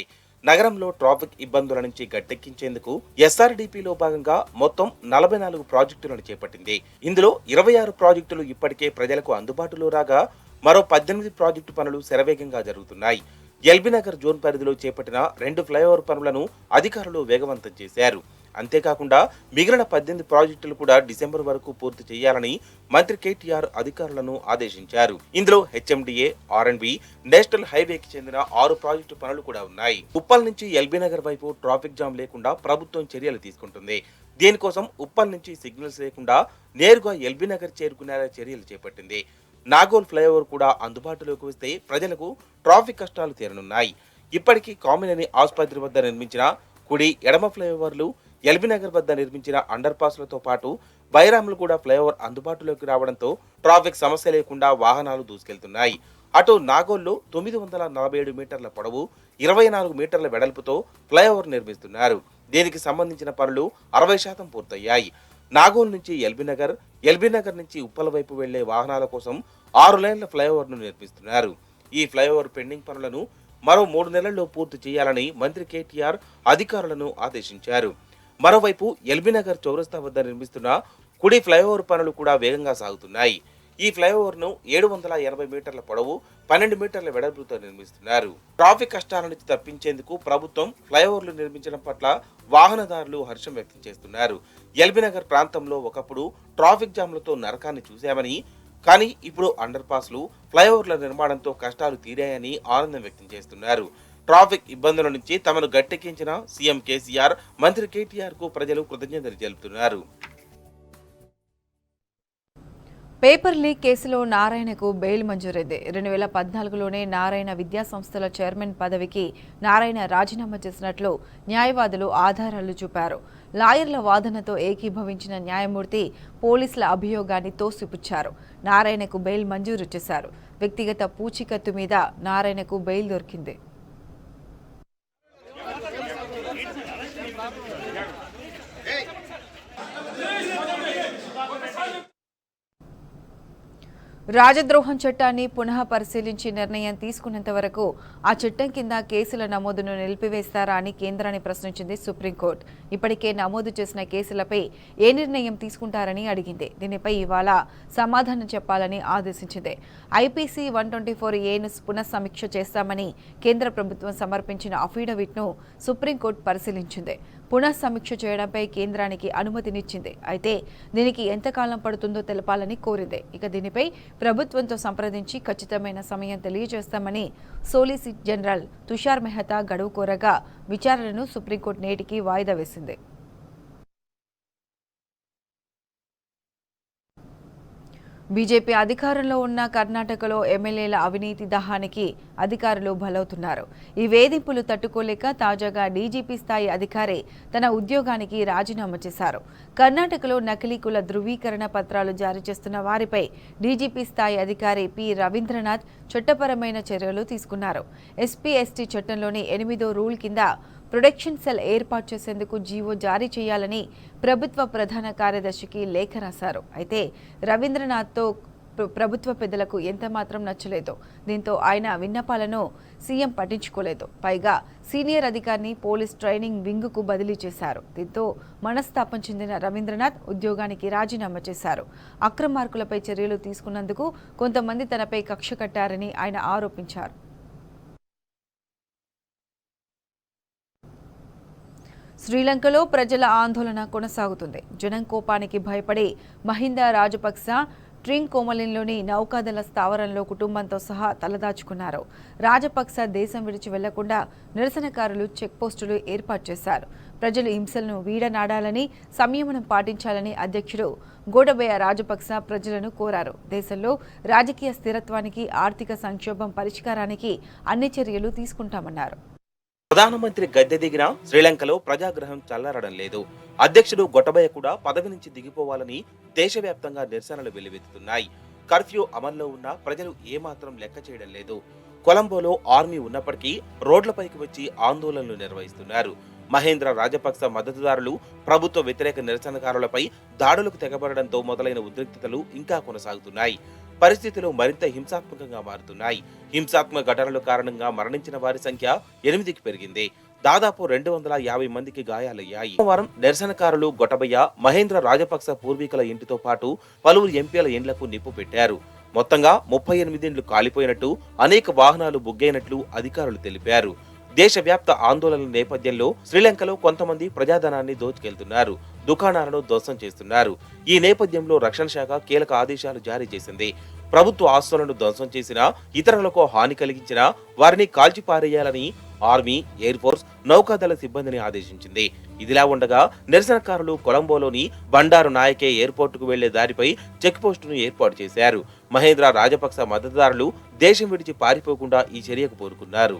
S3: నగరంలో ట్రాఫిక్ ఇబ్బందుల నుంచి గట్టెక్కించేందుకు ఎస్ఆర్డీపీలో భాగంగా మొత్తం 44 ప్రాజెక్టులను చేపట్టింది. ఇందులో 26 ప్రాజెక్టులు ఇప్పటికే ప్రజలకు అందుబాటులో రాగా మరో 18 ప్రాజెక్టు పనులు శరవేగంగా జరుగుతున్నాయి. ఎల్బీ నగర్ జోన్ పరిధిలో చేపట్టిన 2 ఫ్లైఓవర్ పనులను అధికారులు వేగవంతం చేశారు. అంతేకాకుండా మిగిలిన 18 ప్రాజెక్టులు కూడా డిసెంబర్ వరకు పూర్తి చేయాలని మంత్రి కేటీఆర్ అధికారులను ఆదేశించారు. ఇందులో హెచ్ఎండిఏ, ఆర్ఎండ్బి, నేషనల్ హైవేకి చెందిన 6 ప్రాజెక్టు పనులు కూడా ఉన్నాయి. ఉప్పల్ నుంచి ఎల్బీ నగర్ వైపు ట్రాఫిక్ జామ్ లేకుండా ప్రభుత్వం చర్యలు తీసుకుంటుంది. దీనికోసం ఉప్పల్ నుంచి సిగ్నల్స్ లేకుండా నేరుగా ఎల్బీ నగర్ చేరుకునేలా చర్యలు చేపట్టింది. నాగోల్ ఫ్లైఓవర్ కూడా అందుబాటులోకి వస్తే ప్రజలకు ట్రాఫిక్ కష్టాలు తీరనున్నాయి. ఇప్పటికీ కామినేని ఆసుపత్రి వద్ద నిర్మించిన కుడి, ఎడమ ఫ్లైఓవర్లు, ఎల్బీ నగర్ వద్ద నిర్మించిన అండర్ పాస్లతో పాటు బైరాములు కూడా ఫ్లైఓవర్ అందుబాటులోకి రావడంతో ట్రాఫిక్ సమస్య లేకుండా వాహనాలు దూసుకెళ్తున్నాయి. అటు నాగోల్లో 947 మీటర్ల పొడవు, 24 మీటర్ల వెడల్పుతో ఫ్లైఓవర్ నిర్మిస్తున్నారు. దీనికి సంబంధించిన పనులు 60% పూర్తయ్యాయి. నాగోల్ నుంచి ఎల్బీ నగర్ నుంచి ఉప్పల వైపు వెళ్లే వాహనాల కోసం 6 లేన్ల ఫ్లైఓవర్ను నిర్మిస్తున్నారు. ఈ ఫ్లైఓవర్ పెండింగ్ పనులను మరో 3 నెలల్లో పూర్తి చేయాలని మంత్రి కేటీఆర్ అధికారులను ఆదేశించారు. మరోవైపు ఎల్బీ నగర్ చౌరస్తా వద్ద నిర్మిస్తున్న కుడి ఫ్లైఓవర్ పనులు కూడా వేగంగా సాగుతున్నాయి. ఈ ఫ్లైఓవర్ను 780 మీటర్ల పొడవు, 12 మీటర్ల వెడల్పుతో నిర్మిస్తున్నారు. ట్రాఫిక్ కష్టాల నుంచి తప్పించేందుకు ప్రభుత్వం ఫ్లైఓవర్లు నిర్మించడం పట్ల వాహనదారులు హర్షం వ్యక్తం చేస్తున్నారు. ఎల్బీ నగర్ ప్రాంతంలో ఒకప్పుడు ట్రాఫిక్ జామ్లతో నరకాన్ని చూశామని, కానీ ఇప్పుడు అండర్ పాస్లు, ఫ్లైఓవర్ల నిర్మాణంతో కష్టాలు తీరాయని ఆనందం వ్యక్తం చేస్తున్నారు. ట్రాఫిక్ ఇబ్బందుల నుంచి తమను గట్టెక్కించిన సీఎం కేసీఆర్, మంత్రి కేటీఆర్ కు ప్రజలు కృతజ్ఞతలు తెలుపుతున్నారు.
S4: పేపర్ లీక్ కేసులో నారాయణకు బెయిల్ మంజూరైంది. 2014లోనే నారాయణ విద్యా సంస్థల చైర్మన్ పదవికి నారాయణ రాజీనామా చేసినట్లు న్యాయవాదులు ఆధారాలు చూపారు. లాయర్ల వాదనతో ఏకీభవించిన న్యాయమూర్తి పోలీసుల అభియోగాన్ని తోసిపుచ్చారు. నారాయణకు బెయిల్ మంజూరు చేశారు. వ్యక్తిగత పూచీకత్తు మీద నారాయణకు బెయిల్ దొరికింది. రాజద్రోహం చట్టాన్ని పునః పరిశీలించి నిర్ణయం తీసుకున్నంత వరకు ఆ చట్టం కింద కేసుల నమోదును నిలిపివేస్తారా అని కేంద్రాన్ని ప్రశ్నించింది సుప్రీంకోర్టు. ఇప్పటికే నమోదు చేసిన కేసులపై ఏ నిర్ణయం తీసుకుంటారని అడిగింది. దీనిపై ఇవాళ సమాధానం చెప్పాలని ఆదేశించింది. ఐపీసీ 124ఏను పునఃసమీక్ష చేస్తామని కేంద్ర ప్రభుత్వం సమర్పించిన అఫిడవిట్ను సుప్రీంకోర్టు పరిశీలించింది. పునఃసమీక్ష చేయడంపై కేంద్రానికి అనుమతినిచ్చింది. అయితే దీనికి ఎంతకాలం పడుతుందో తెలపాలని కోరింది. ఇక దీనిపై ప్రభుత్వంతో సంప్రదించి ఖచ్చితమైన సమయం తెలియజేస్తామని సోలిసిటర్ జనరల్ తుషార్ మెహతా గడువు కోరగా విచారణను సుప్రీంకోర్టు నేటికి వాయిదా వేసింది. బీజేపీ అధికారంలో ఉన్న కర్ణాటకలో ఎమ్మెల్యేల అవినీతి దాహానికి అధికారులు బలవుతున్నారు. ఈ వేధింపులు తట్టుకోలేక తాజాగా డీజీపీ స్థాయి అధికారి తన ఉద్యోగానికి రాజీనామా చేశారు. కర్ణాటకలో నకిలీ కుల ధృవీకరణ పత్రాలు జారీ చేస్తున్న వారిపై డీజీపీ స్థాయి అధికారి పి రవీంద్రనాథ్ చట్టపరమైన చర్యలు తీసుకున్నారు. ఎస్పీ ఎస్టీ చట్టంలోని 8వ రూల్ కింద ప్రొటెక్షన్ సెల్ ఏర్పాటు చేసేందుకు జీవో జారీ చేయాలని ప్రభుత్వ ప్రధాన కార్యదర్శికి లేఖ రాశారు. అయితే రవీంద్రనాథ్తో ప్రభుత్వ పెద్దలకు ఎంతమాత్రం నచ్చలేదు. దీంతో ఆయన విన్నపాలను సీఎం పట్టించుకోలేదు. పైగా సీనియర్ అధికారిని పోలీస్ ట్రైనింగ్ వింగ్కు బదిలీ చేశారు. దీంతో మనస్తాపం చెందిన రవీంద్రనాథ్ ఉద్యోగానికి రాజీనామా చేశారు. అక్రమార్కులపై చర్యలు తీసుకున్నందుకు కొంతమంది తనపై కక్ష కట్టారని ఆయన ఆరోపించారు. శ్రీలంకలో ప్రజల ఆందోళన కొనసాగుతుంది. జనం కోపానికి భయపడి మహిందా రాజపక్స ట్రింకోమలిన్లోని నౌకాదళ స్థావరంలో కుటుంబంతో సహా తలదాచుకున్నారు. రాజపక్స దేశం విడిచి వెళ్లకుండా నిరసనకారులు చెక్పోస్టులు ఏర్పాటు చేశారు. ప్రజలు హింసలను వీడనాడాలని, సంయమనం పాటించాలని అధ్యక్షుడు గోటబయ రాజపక్స ప్రజలను కోరారు. దేశంలో రాజకీయ స్థిరత్వానికి, ఆర్థిక సంక్షోభం పరిష్కారానికి అన్ని చర్యలు తీసుకుంటామన్నారు.
S3: ప్రధానమంత్రి గద్దె దిగినా శ్రీలంకలో ప్రజాగ్రహం చల్లారడం లేదు. అధ్యక్షుడు గొటబయ కూడా పదవి నుంచి దిగిపోవాలని దేశవ్యాప్తంగా నిరసనలు వెల్లువెత్తుతున్నాయి. కర్ఫ్యూ అమల్లో ఉన్న ప్రజలు ఏమాత్రం లెక్క చేయడం లేదు. కొలంబోలో ఆర్మీ ఉన్నప్పటికీ రోడ్లపైకి వచ్చి ఆందోళనలు నిర్వహిస్తున్నారు. మహేంద్ర రాజపక్స మద్దతుదారులు ప్రభుత్వ వ్యతిరేక నిరసనకారులపై దాడులకు తెగబడడంతో మొదలైన ఉద్రిక్తతలు ఇంకా కొనసాగుతున్నాయి. పరిస్థితులు మరింత హింసాత్మకంగా మారుతున్నాయి. హింసాత్మక ఘటనల కారణంగా మరణించిన వారి సంఖ్య 8కి పెరిగింది. దాదాపు 250 మందికి గాయాలయ్యాయి. సోమవారం నిరసనకారులు గొటబయ్య, మహేంద్ర రాజపక్స పూర్వీకుల ఇంటితో పాటు పలువురు ఎంపీల ఇండ్లకు నిప్పు పెట్టారు. మొత్తంగా 38 ఇండ్లు కాలిపోయినట్టు, అనేక వాహనాలు బుగ్గైనట్లు అధికారులు తెలిపారు. దేశవ్యాప్త ఆందోళనల నేపథ్యంలో శ్రీలంకలో కొంతమంది ప్రజాధనాన్ని దోచుకెళ్తున్నారు, దుకాణాలను ధ్వంసం చేస్తున్నారు. ఈ నేపథ్యంలో రక్షణ శాఖ కీలక ఆదేశాలు జారీ చేసింది. ప్రభుత్వ ఆస్తులను ధ్వంసం చేసినా, ఇతరులకు హాని కలిగించినా వారిని కాల్చిపారేయాలని ఆర్మీ, ఎయిర్ ఫోర్స్, నౌకాదళ సిబ్బందిని ఆదేశించింది. ఇదిలా ఉండగా నిరసనకారులు కొలంబోలోని బండారు నాయకే ఎయిర్పోర్టుకు వెళ్లే దారిపై చెక్ పోస్టును ఏర్పాటు చేశారు. మహేంద్ర రాజపక్స మద్దతుదారులు దేశం విడిచి పారిపోకుండా ఈ చర్యకు పూనుకున్నారు.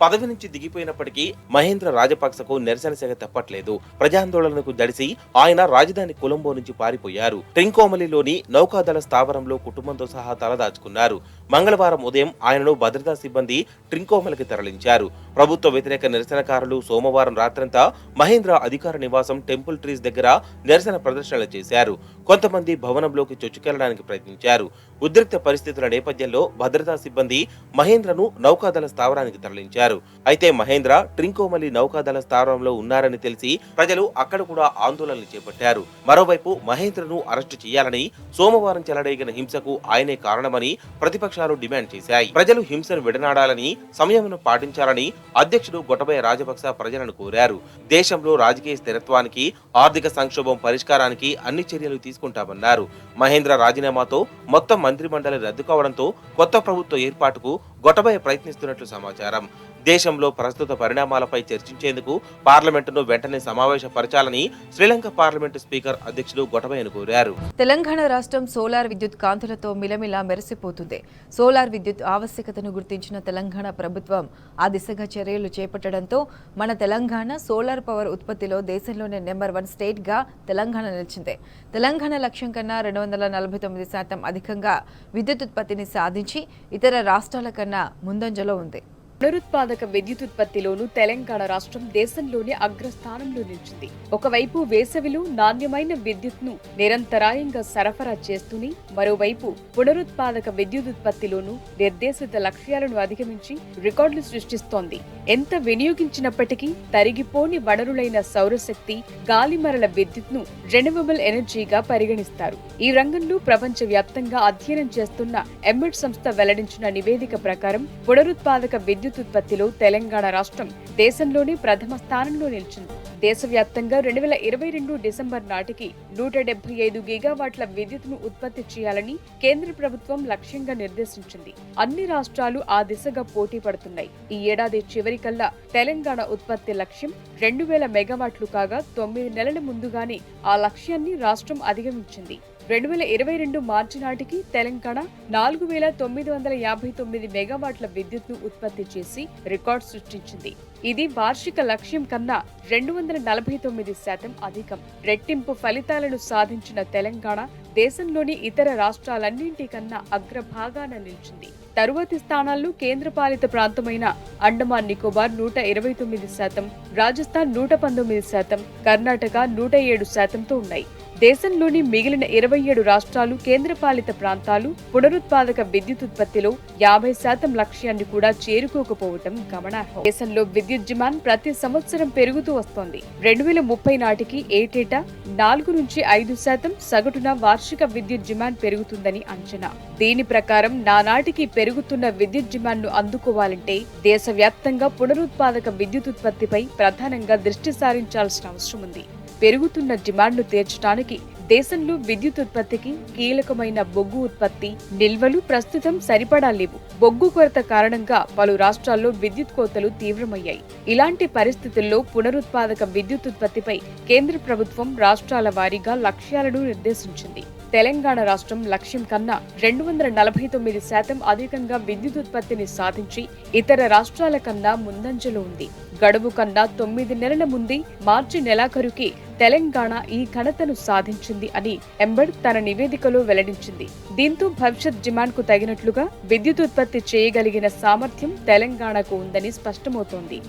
S3: పదవి నుంచి దిగిపోయినప్పటికీ మహేంద్ర రాజపక్సకు నిరసన సెగ తప్పట్లేదు. ప్రజాందోళనకు దడిసి ఆయన రాజధాని కొలంబో నుంచి పారిపోయారు. ట్రింకోమలిలోని నౌకాదళ స్థావరంలో కుటుంబంతో సహా తలదాచుకున్నారు. మంగళవారం ఉదయం ఆయనను భద్రతా సిబ్బంది ట్రింకోమలికి తరలించారు. ప్రభుత్వ వ్యతిరేక నిరసనకారులు సోమవారం రాత్రంతా మహేంద్ర అధికార నివాసం టెంపుల్ ట్రీస్ దగ్గర నిరసన ప్రదర్శనలు చేశారు. కొంతమంది భవనంలోకి చొచ్చుకెళ్లడానికి ప్రయత్నించారు. ఉద్రిక్త పరిస్థితుల నేపథ్యంలో భద్రతా సిబ్బంది మహేంద్రను నౌకాదళ స్థావరానికి తరలించారు. అయితే మహేంద్ర ట్రింకోమలి నౌకాదళ స్థావరంలో ఉన్నారని తెలిసి ప్రజలు అక్కడ కూడా ఆందోళనలు చేపట్టారు. మరోవైపు మహేంద్రను అరెస్టు చేయాలని సోమవారం చెలరేగిన హింసకు ఆయనే కారణమని ప్రతిపక్షాలు డిమాండ్ చేశాయి. ప్రజలు హింసను విడనాడాలని, సంయమనం పాటించాలని అధ్యక్షుడు గొటబయ రాజపక్స ప్రజలను కోరారు. దేశంలో రాజకీయ స్థిరత్వానికి, ఆర్థిక సంక్షోభం పరిష్కారానికి అన్ని చర్యలు తీసుకుంటామన్నారు. మహేంద్ర రాజీనామాతో మొత్తం మంత్రిమండలి రద్దు కావడంతో కొత్త ప్రభుత్వ ఏర్పాటుకు గొటబయ ప్రయత్నిస్తున్నట్లు సమాచారం. దేశంలో ప్రస్తుత పరిణామాలపై చర్చించేందుకు పార్లమెంటును వెంటనే సమావేశపరచాలని శ్రీలంక పార్లమెంటు స్పీకర్ అధ్యక్షుడు గొటబయను కోరారు.
S4: తెలంగాణ రాష్ట్రం సోలార్ విద్యుత్ కాంతులతో మిలమిలా మెరిసిపోతుంది. సోలార్ విద్యుత్ ఆవశ్యకతను గుర్తించిన తెలంగాణ ప్రభుత్వం ఆ దిశగా చర్యలు చేపట్టడంతో మన తెలంగాణ సోలార్ పవర్ ఉత్పత్తిలో దేశంలోనే నెంబర్ 1 స్టేట్ గా తెలంగాణ నిలిచింది. తెలంగాణ లక్ష్యం కన్నా 249% అధికంగా విద్యుత్ ఉత్పత్తిని సాధించి ఇతర రాష్ట్రాల కన్నా ముందంజలో ఉంది.
S5: పునరుత్పాదక విద్యుత్ ఉత్పత్తిలోనూ తెలంగాణ రాష్ట్రం దేశంలోనే అగ్రస్థానంలో నిలిచింది. ఒకవైపు వేసవిలో నాణ్యమైన విద్యుత్ను నిరంతరాయంగా సరఫరా చేస్తూనే మరోవైపు పునరుత్పాదక విద్యుత్ ఉత్పత్తిలోనూ నిర్దేశిత లక్ష్యాలను అధిగమించి రికార్డులు సృష్టిస్తోంది. ఎంత వినియోగించినప్పటికీ తరిగిపోని వనరులైన సౌరశక్తి, గాలిమరల విద్యుత్ను రెన్యూవబుల్ ఎనర్జీగా పరిగణిస్తారు. ఈ రంగంలో ప్రపంచ వ్యాప్తంగా అధ్యయనం చేస్తున్న ఎమ్మెడ్ సంస్థ వెల్లడించిన నివేదిక ప్రకారం పునరుత్పాదక విద్యుత్ ఉత్పత్తిలో తెలంగాణ రాష్ట్రం దేశంలోనే ప్రథమ స్థానంలో నిలిచింది. దేశవ్యాప్తంగా 2022 డిసెంబర్ నాటికి 175 గిగావాట్ల విద్యుత్తును ఉత్పత్తి చేయాలని కేంద్ర ప్రభుత్వం లక్ష్యంగా నిర్దేశించింది. అన్ని రాష్ట్రాలు ఆ దిశగా పోటీ పడుతున్నాయి. ఈ ఏడాది చివరికల్లా తెలంగాణ ఉత్పత్తి లక్ష్యం 2000 మెగావాట్లు కాగా 9 నెలల ముందుగానే ఆ లక్ష్యాన్ని రాష్ట్రం అధిగమించింది. 2022 మార్చి నాటికి తెలంగాణ 4959 మెగావాట్ల విద్యుత్ను ఉత్పత్తి చేసి రికార్డు సృష్టించింది. ఇది వార్షిక లక్ష్యం కన్నా 249% అధికం. రెట్టింపు ఫలితాలను సాధించిన తెలంగాణ దేశంలోని ఇతర రాష్ట్రాలన్నింటికన్నా అగ్రభాగాన నిలిచింది. తరువాతి స్థానాల్లో కేంద్రపాలిత ప్రాంతమైన అండమాన్ నికోబార్ 129%, రాజస్థాన్ 119%, కర్ణాటక 107%తో ఉన్నాయి. దేశంలోని మిగిలిన 27 రాష్ట్రాలు కేంద్రపాలిత ప్రాంతాలు పునరుత్పాదక విద్యుత్ ఉత్పత్తిలో 50% లక్ష్యాన్ని కూడా చేరుకోకపోవటం గమనార్హం. దేశంలో విద్యుత్ డిమాండ్ ప్రతి సంవత్సరం పెరుగుతూ వస్తోంది. 2030 నాటికి ఏటేటా 4 నుంచి 5% సగటున వార్షిక విద్యుత్ డిమాండ్ పెరుగుతుందని అంచనా. దీని ప్రకారం నానాటికి పెరుగుతున్న విద్యుత్ డిమాండ్ను అందుకోవాలంటే దేశవ్యాప్తంగా పునరుత్పాదక విద్యుత్ ఉత్పత్తిపై ప్రధానంగా దృష్టి సారించాల్సిన అవసరం ఉంది. పెరుగుతున్న డిమాండ్ను తీర్చడానికి దేశంలో విద్యుత్ ఉత్పత్తికి కీలకమైన బొగ్గు ఉత్పత్తి నిల్వలు ప్రస్తుతం సరిపడా లేవు. బొగ్గు కొరత కారణంగా పలు రాష్ట్రాల్లో విద్యుత్ కోతలు తీవ్రమయ్యాయి. ఇలాంటి పరిస్థితుల్లో పునరుత్పాదక విద్యుత్ ఉత్పత్తిపై కేంద్ర ప్రభుత్వం రాష్ట్రాల వారీగా లక్ష్యాలను నిర్దేశించింది. తెలంగాణ రాష్ట్రం లక్ష్యం కన్నా 249% అధికంగా విద్యుత్ ఉత్పత్తిని సాధించి ఇతర రాష్ట్రాల కన్నా ముందంజలో ఉంది. గడువు కన్నా 9 నెలల ముందే మార్చి నెలాఖరుకి తెలంగాణ ఈ ఘనతను సాధించింది అని ఎంబడ్ తన నివేదికలో వెల్లడించింది. దీంతో భవిష్యత్ డిమాండ్కు తగినట్లుగా విద్యుత్ ఉత్పత్తి చేయగలిగిన సామర్థ్యం తెలంగాణకు ఉందని స్పష్టమవుతోంది.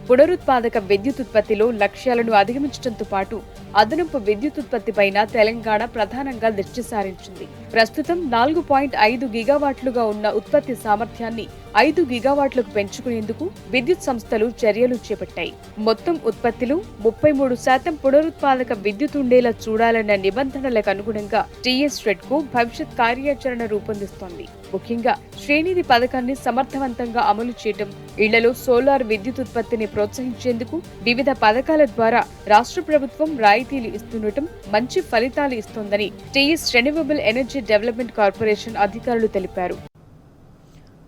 S5: పునరుత్పాదక విద్యుత్ ఉత్పత్తిలో లక్ష్యాలను అధిగమించడంతో పాటు అదనపు విద్యుత్ ఉత్పత్తిపైన తెలంగాణ ప్రధానంగా దృష్టి సారించింది. ప్రస్తుతం 4.5 గిగావాట్లుగా ఉన్న ఉత్పత్తి సామర్థ్యాన్ని 5 గిగావాట్లకు పెంచుకునేందుకు విద్యుత్ సంస్థలు చర్యలు చేపట్టాయి. మొత్తం ఉత్పత్తిలో 33% పునరుత్పాదక విద్యుత్ ఉండేలా చూడాలన్న నిబంధనలకు అనుగుణంగా టీఎస్ రెడ్కో భవిష్యత్ కార్యాచరణ రూపొందిస్తోంది. ముఖ్యంగా శ్రేణిధి పథకాన్ని సమర్థవంతంగా అమలు చేయడం, ఇళ్లలో సోలార్ విద్యుత్ ఉత్పత్తిని ప్రోత్సహించేందుకు వివిధ పథకాల ద్వారా రాష్ట్ర ప్రభుత్వం రాయితీలు ఇస్తుండటం మంచి ఫలితాలు ఇస్తోందని TS renewable energy development corporation అధికారులు తెలిపారు.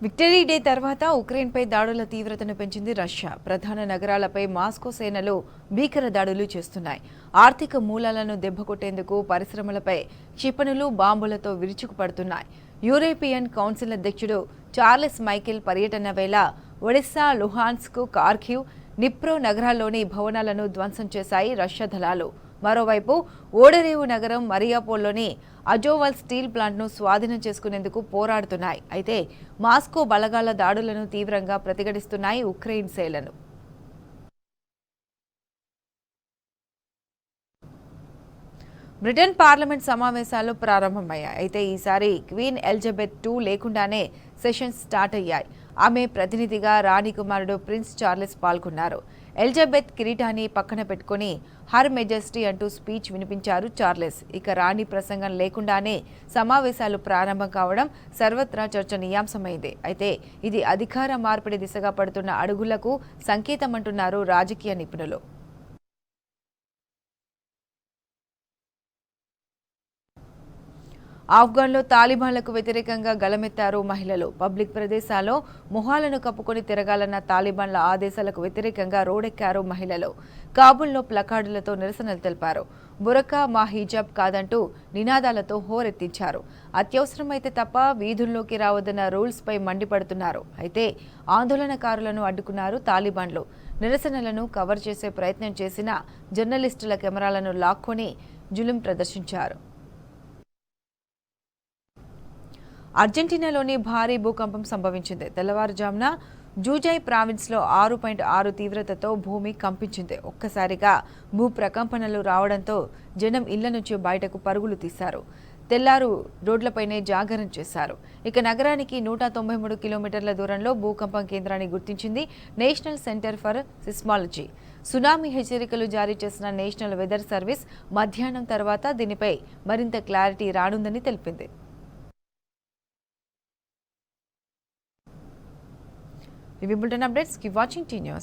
S4: విక్టరీ డే తర్వాత ఉక్రెయిన్పై దాడుల తీవ్రతను పెంచింది రష్యా. ప్రధాన నగరాలపై మాస్కో సేనలు భీకర దాడులు చేస్తున్నాయి. ఆర్థిక మూలాలను దెబ్బకొట్టేందుకు పరిశ్రమలపై క్షిపణులు, బాంబులతో విరుచుకుపడుతున్నాయి. యూరోపియన్ కౌన్సిల్ అధ్యక్షుడు చార్లెస్ మైకెల్ పర్యటన వేళ ఒడిశా, లుహాన్స్క్, కార్కివ్, నిప్రో నగరాల్లోని భవనాలను ధ్వంసం చేశాయి రష్యా దళాలు. మరోవైపు ఓడరేవు నగరం మరియాపోల్లోని అజోవల్ స్టీల్ ప్లాంట్ను స్వాధీనం చేసుకునేందుకు పోరాడుతున్నాయి. అయితే మాస్కో బలగాల దాడులను తీవ్రంగా ప్రతిఘటిస్తున్నాయి ఉక్రెయిన్ సేనలు. బ్రిటన్ పార్లమెంట్ సమావేశాలు ప్రారంభమయ్యాయి. అయితే ఈసారి క్వీన్ ఎలిజబెత్ II లేకుండానే సెషన్స్ స్టార్ట్ అయ్యాయి. ఆమె ప్రతినిధిగా రాణి కుమారుడు ప్రిన్స్ చార్లెస్ పాల్గొన్నారు. ఎలిజబెత్ కిరీటాన్ని పక్కన పెట్టుకుని హర్ మెజెస్టీ అంటూ స్పీచ్ వినిపించారు చార్లెస్. ఇక రాణి ప్రసంగం లేకుండానే సమావేశాలు ప్రారంభం కావడం సర్వత్రా చర్చనీయాంశమైంది. అయితే ఇది అధికార మార్పిడి దిశగా పడుతున్న అడుగులకు సంకేతమంటున్నారు రాజకీయ నిపుణులు. ఆఫ్ఘన్లో తాలిబాన్లకు వ్యతిరేకంగా గళమెత్తారు మహిళలు. పబ్లిక్ ప్రదేశాల్లో మొహాలను కప్పుకొని తిరగాలన్న తాలిబాన్ల ఆదేశాలకు వ్యతిరేకంగా రోడెక్కారు మహిళలు. కాబుల్లో ప్లకార్డులతో నిరసనలు తెలిపారు. బురకా మా హిజాబ్ కాదంటూ నినాదాలతో హోరెత్తించారు. అత్యవసరమైతే తప్ప వీధుల్లోకి రావద్దన్న రూల్స్పై మండిపడుతున్నారు. అయితే ఆందోళనకారులను అడ్డుకున్నారు తాలిబాన్లు. నిరసనలను కవర్ చేసే ప్రయత్నం చేసిన జర్నలిస్టుల కెమెరాలను లాక్కొని జులుం ప్రదర్శించారు. అర్జెంటీనాలోని భారీ భూకంపం సంభవించింది. తెల్లవారుజామున జూజై ప్రావిన్స్లో 6.6 తీవ్రతతో భూమి కంపించింది. ఒక్కసారిగా భూ ప్రకంపనలు రావడంతో జనం ఇళ్ల నుంచి బయటకు పరుగులు తీశారు. తెల్లారు రోడ్లపైనే జాగరణ చేశారు. ఇక నగరానికి 193 కిలోమీటర్ల దూరంలో భూకంపం కేంద్రాన్ని గుర్తించింది national centre for seismology. Tsunami హెచ్చరికలు జారీ చేసిన నేషనల్ వెదర్ సర్వీస్ మధ్యాహ్నం తర్వాత దీనిపై మరింత క్లారిటీ రానుందని తెలిపింది. ఇవి bulletin updates. Keep watching tea news.